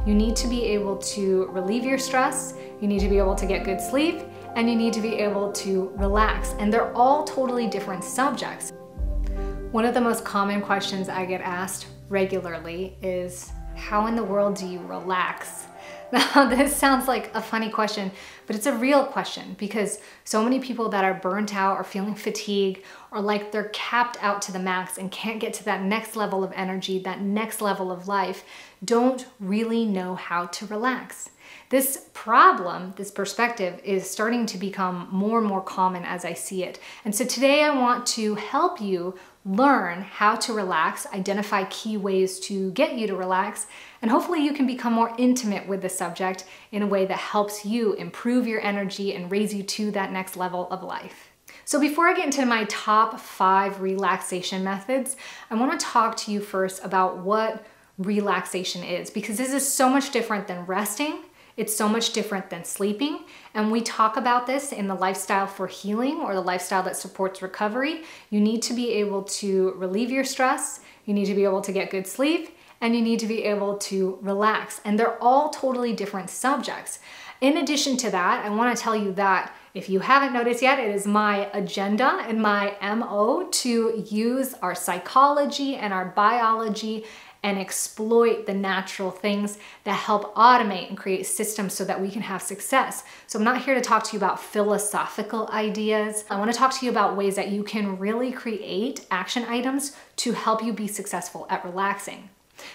You need to be able to relieve your stress, you need to be able to get good sleep, and you need to be able to relax. And they're all totally different subjects. One of the most common questions I get asked regularly is, how in the world do you relax? Now, this sounds like a funny question, but it's a real question because so many people that are burnt out or feeling fatigued or like they're capped out to the max and can't get to that next level of energy, that next level of life, don't really know how to relax. This problem, this perspective, is starting to become more and more common as I see it. And so today I want to help you learn how to relax, identify key ways to get you to relax, and hopefully you can become more intimate with the subject in a way that helps you improve your energy and raise you to that next level of life. So before I get into my top 5 relaxation methods, I want to talk to you first about what relaxation is, because this is so much different than resting. It's so much different than sleeping. And we talk about this in the lifestyle for healing, or the lifestyle that supports recovery. You need to be able to relieve your stress, you need to be able to get good sleep, and you need to be able to relax. And they're all totally different subjects. In addition to that, I want to tell you that if you haven't noticed yet, it is my agenda and my MO to use our psychology and our biology and exploit the natural things that help automate and create systems so that we can have success. So I'm not here to talk to you about philosophical ideas. I want to talk to you about ways that you can really create action items to help you be successful at relaxing.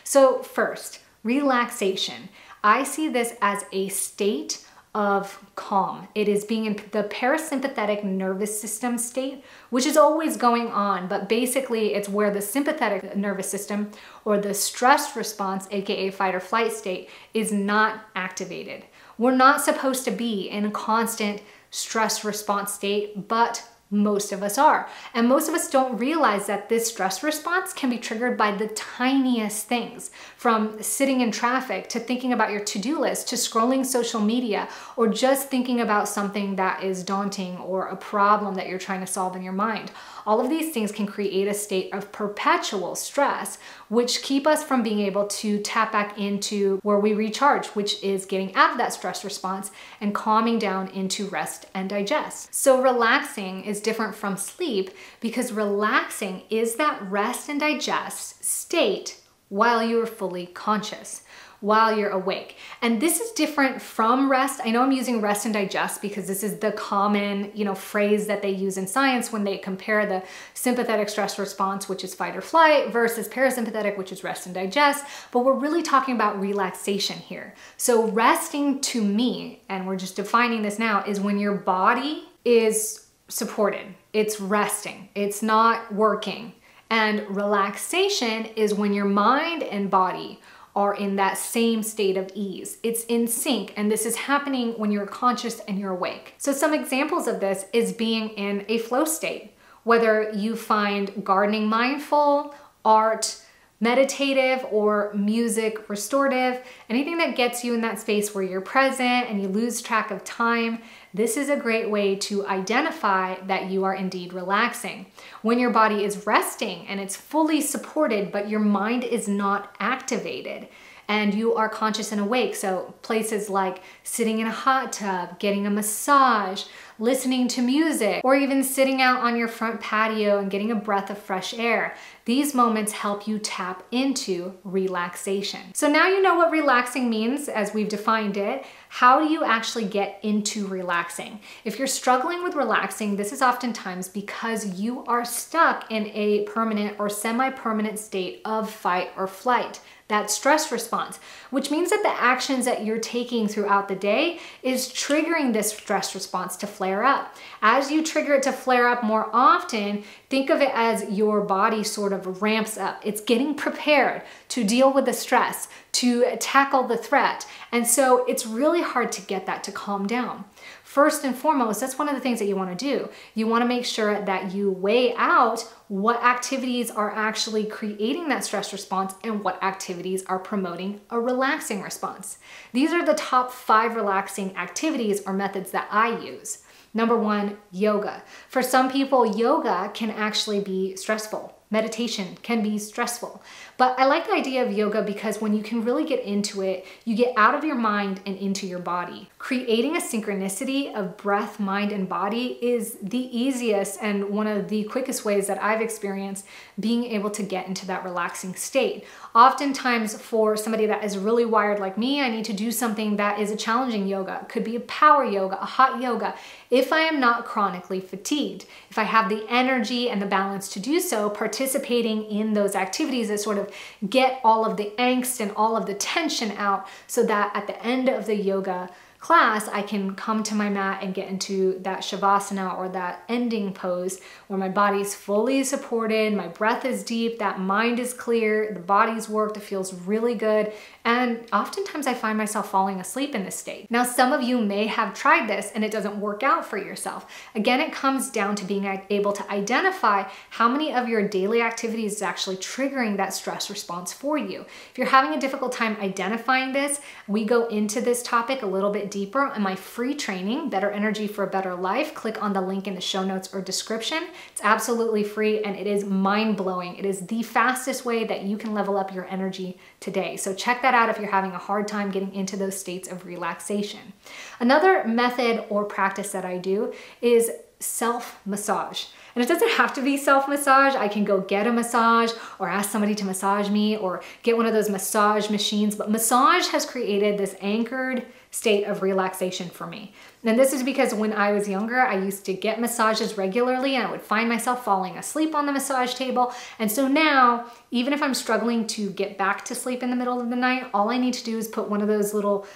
So first, relaxation. I see this as a state of calm. It is being in the parasympathetic nervous system state, which is always going on, but basically it's where the sympathetic nervous system or the stress response, aka fight or flight state, is not activated. We're not supposed to be in a constant stress response state, but most of us are. And most of us don't realize that this stress response can be triggered by the tiniest things, from sitting in traffic to thinking about your to-do list to scrolling social media or just thinking about something that is daunting or a problem that you're trying to solve in your mind. All of these things can create a state of perpetual stress, which keep us from being able to tap back into where we recharge, which is getting out of that stress response and calming down into rest and digest. So relaxing is different from sleep because relaxing is that rest and digest state while you're fully conscious, while you're awake. And this is different from rest. I know I'm using rest and digest because this is the common, phrase that they use in science when they compare the sympathetic stress response, which is fight or flight, versus parasympathetic, which is rest and digest. But we're really talking about relaxation here. So resting to me, and we're just defining this now, is when your body is supported. It's resting. It's not working. And relaxation is when your mind and body are in that same state of ease. It's in sync, and this is happening when you're conscious and you're awake. So some examples of this is being in a flow state, whether you find gardening mindful, art meditative, or music restorative, anything that gets you in that space where you're present and you lose track of time. This is a great way to identify that you are indeed relaxing. When your body is resting and it's fully supported, but your mind is not activated and you are conscious and awake. So places like sitting in a hot tub, getting a massage, listening to music, or even sitting out on your front patio and getting a breath of fresh air. These moments help you tap into relaxation. So now you know what relaxing means as we've defined it. How do you actually get into relaxing? If you're struggling with relaxing, this is oftentimes because you are stuck in a permanent or semi-permanent state of fight or flight, that stress response, which means that the actions that you're taking throughout the day is triggering this stress response to flare up. As you trigger it to flare up more often, think of it as your body sort of ramps up. It's getting prepared to deal with the stress, to tackle the threat. And so it's really hard to get that to calm down. First and foremost, that's one of the things that you want to do. You want to make sure that you weigh out what activities are actually creating that stress response and what activities are promoting a relaxing response. These are the top 5 relaxing activities or methods that I use. Number 1, yoga. For some people, yoga can actually be stressful. Meditation can be stressful. But I like the idea of yoga because when you can really get into it, you get out of your mind and into your body. Creating a synchronicity of breath, mind, and body is the easiest and one of the quickest ways that I've experienced being able to get into that relaxing state. Oftentimes for somebody that is really wired like me, I need to do something that is a challenging yoga. It could be a power yoga, a hot yoga. If I am not chronically fatigued, if I have the energy and the balance to do so, participating in those activities that sort of get all of the angst and all of the tension out so that at the end of the yoga class, I can come to my mat and get into that shavasana or that ending pose where my body's fully supported, my breath is deep, that mind is clear, the body's worked, it feels really good. And oftentimes I find myself falling asleep in this state. Now, some of you may have tried this and it doesn't work out for yourself. Again, it comes down to being able to identify how many of your daily activities is actually triggering that stress response for you. If you're having a difficult time identifying this, we go into this topic a little bit deeper in my free training, Better Energy for a Better Life. Click on the link in the show notes or description. It's absolutely free and it is mind-blowing. It is the fastest way that you can level up your energy today. So check that out if you're having a hard time getting into those states of relaxation. Another method or practice that I do is self-massage. And it doesn't have to be self-massage. I can go get a massage or ask somebody to massage me or get one of those massage machines. But massage has created this anchored state of relaxation for me. And this is because when I was younger, I used to get massages regularly and I would find myself falling asleep on the massage table. And so now, even if I'm struggling to get back to sleep in the middle of the night, all I need to do is put one of those little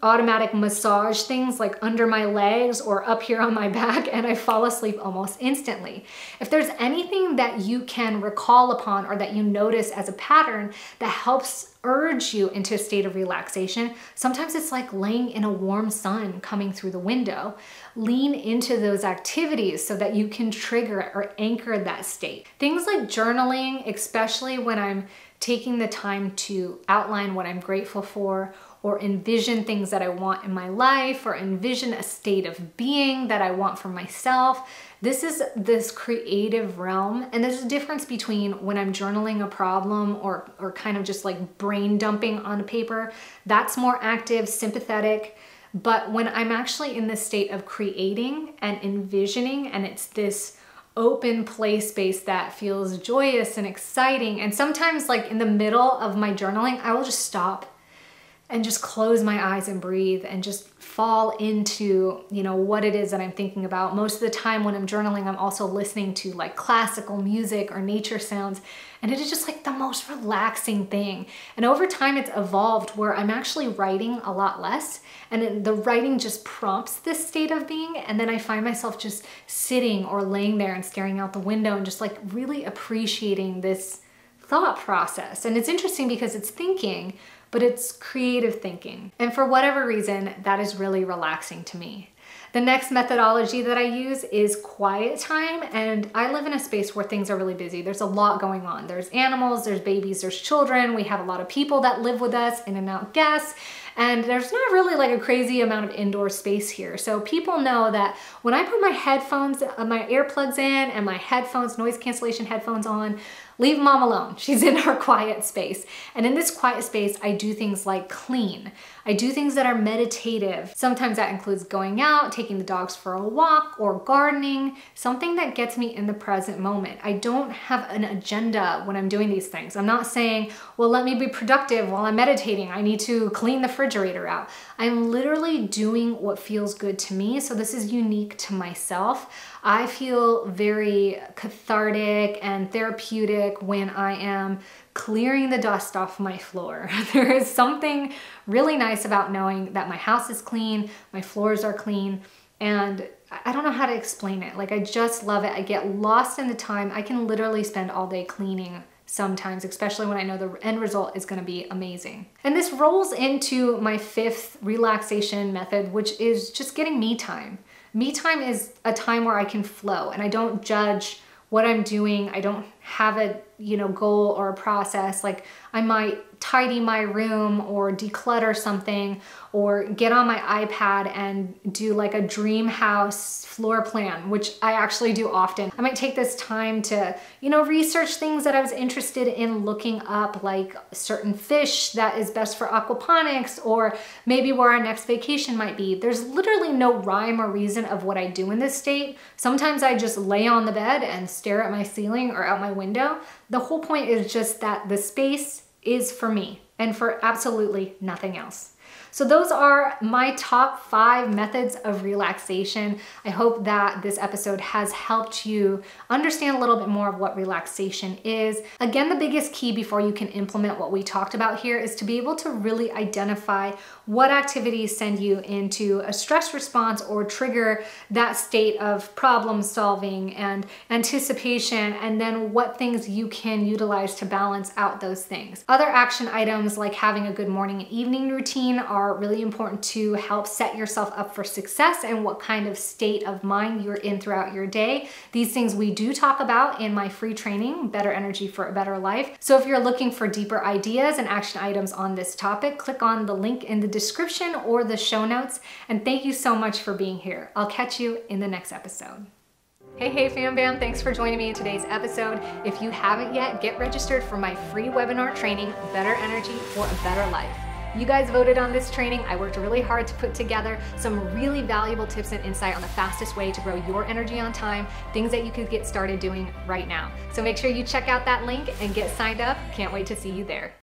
automatic massage things like under my legs or up here on my back and I fall asleep almost instantly. If there's anything that you can recall upon or that you notice as a pattern that helps urge you into a state of relaxation, sometimes it's like laying in a warm sun coming through the window. Lean into those activities so that you can trigger or anchor that state. Things like journaling, especially when I'm taking the time to outline what I'm grateful for or envision things that I want in my life or envision a state of being that I want for myself. This is this creative realm, and there's a difference between when I'm journaling a problem or kind of just like brain dumping on paper. That's more active, sympathetic. But when I'm actually in this state of creating and envisioning, and it's this open play space that feels joyous and exciting, and sometimes like in the middle of my journaling, I will just stop and just close my eyes and breathe and just fall into, what it is that I'm thinking about. Most of the time when I'm journaling, I'm also listening to like classical music or nature sounds, and it is just like the most relaxing thing. And over time it's evolved where I'm actually writing a lot less, and the writing just prompts this state of being, and then I find myself just sitting or laying there and staring out the window and just like really appreciating this thought process. And it's interesting because it's thinking, but it's creative thinking. And for whatever reason, that is really relaxing to me. The next methodology that I use is quiet time, and I live in a space where things are really busy. There's a lot going on. There's animals, there's babies, there's children. We have a lot of people that live with us, in and out guests, and there's not really like a crazy amount of indoor space here. So people know that when I put my headphones, my earplugs in and my headphones, noise cancellation headphones on, leave mom alone. She's in her quiet space. And in this quiet space, I do things like clean. I do things that are meditative. Sometimes that includes going out, taking the dogs for a walk, or gardening, something that gets me in the present moment. I don't have an agenda when I'm doing these things. I'm not saying, well, let me be productive while I'm meditating. I need to clean the refrigerator out. I'm literally doing what feels good to me. So this is unique to myself. I feel very cathartic and therapeutic when I am clearing the dust off my floor. There is something really nice about knowing that my house is clean, my floors are clean, and I don't know how to explain it. Like, I just love it. I get lost in the time. I can literally spend all day cleaning sometimes, especially when I know the end result is going to be amazing. And this rolls into my fifth relaxation method, which is just getting me time. Me time is a time where I can flow and I don't judge what I'm doing. I don't have a goal or a process. Like I might tidy my room or declutter something, or get on my iPad and do like a dream house floor plan, which I actually do often. I might take this time to, research things that I was interested in looking up, like certain fish that is best for aquaponics, or maybe where our next vacation might be. There's literally no rhyme or reason of what I do in this state. Sometimes I just lay on the bed and stare at my ceiling or out my window. The whole point is just that the space is for me and for absolutely nothing else. So those are my top 5 methods of relaxation. I hope that this episode has helped you understand a little bit more of what relaxation is. Again, the biggest key before you can implement what we talked about here is to be able to really identify what activities send you into a stress response or trigger that state of problem solving and anticipation, and then what things you can utilize to balance out those things. Other action items like having a good morning and evening routine are really important to help set yourself up for success and what kind of state of mind you're in throughout your day. These things we do talk about in my free training, Better Energy for a Better Life. So if you're looking for deeper ideas and action items on this topic, click on the link in the description or the show notes. And thank you so much for being here. I'll catch you in the next episode. Hey fam bam, thanks for joining me in today's episode. If you haven't yet, get registered for my free webinar training, Better Energy for a Better Life. You guys voted on this training. I worked really hard to put together some really valuable tips and insight on the fastest way to grow your energy on time, things that you could get started doing right now. So make sure you check out that link and get signed up. Can't wait to see you there.